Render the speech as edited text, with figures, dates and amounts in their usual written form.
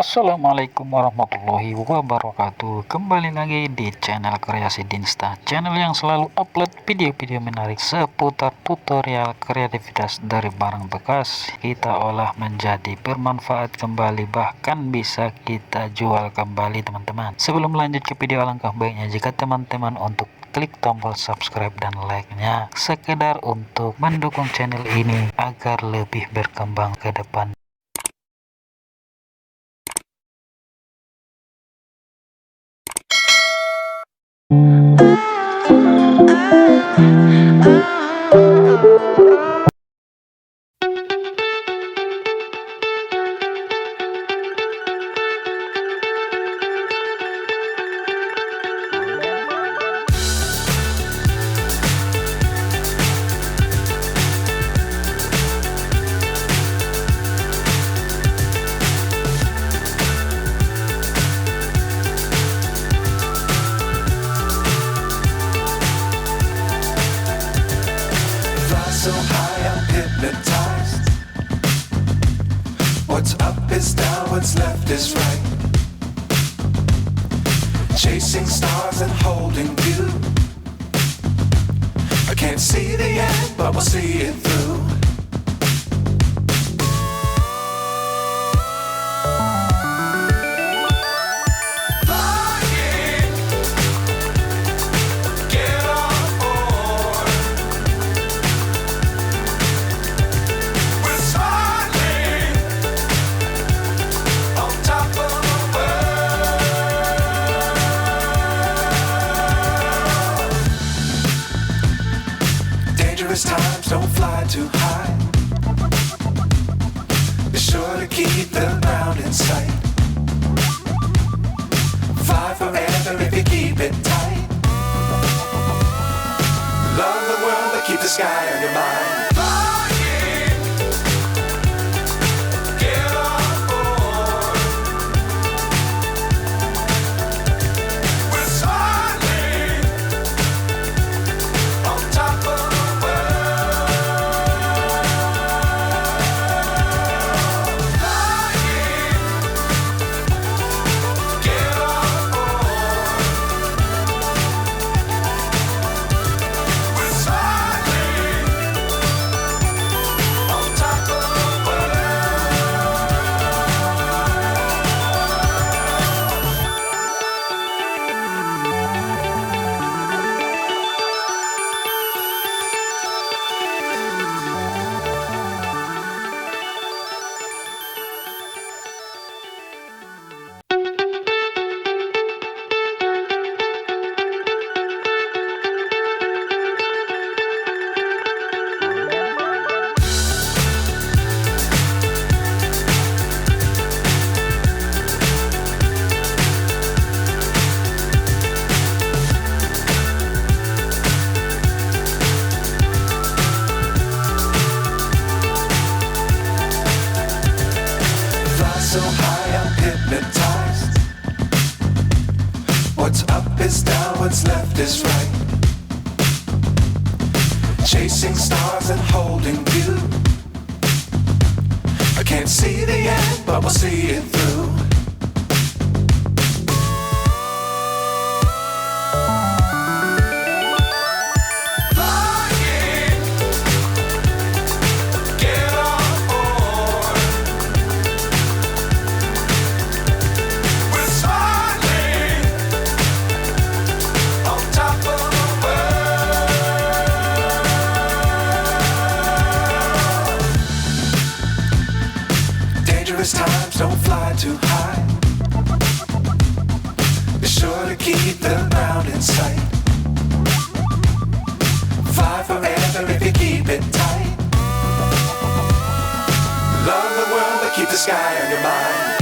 Assalamualaikum warahmatullahi wabarakatuh. Kembali lagi di channel Kreasi Dinsta, channel yang selalu upload video-video menarik seputar tutorial kreativitas dari barang bekas kita olah menjadi bermanfaat kembali, bahkan bisa kita jual kembali teman-teman. Sebelum lanjut ke video, alangkah baiknya jika teman-teman untuk klik tombol subscribe dan like-nya, sekedar untuk mendukung channel ini agar lebih berkembang ke depan. So high I'm hypnotized. What's up is down, what's left is right. Chasing stars and holding you. I can't see the end, but we'll see it through. Times don't fly too high. Be sure to keep the ground in sight. Fly forever if you keep it tight. Love the world but keep the sky on your mind. So high I'm hypnotized. What's up is down, what's left is right. Chasing stars and holding you. I can't see the end, but we'll see it through. Times don't fly too high. Be sure to keep the ground in sight. Fly forever if you keep it tight. Love the world but keep the sky on your mind.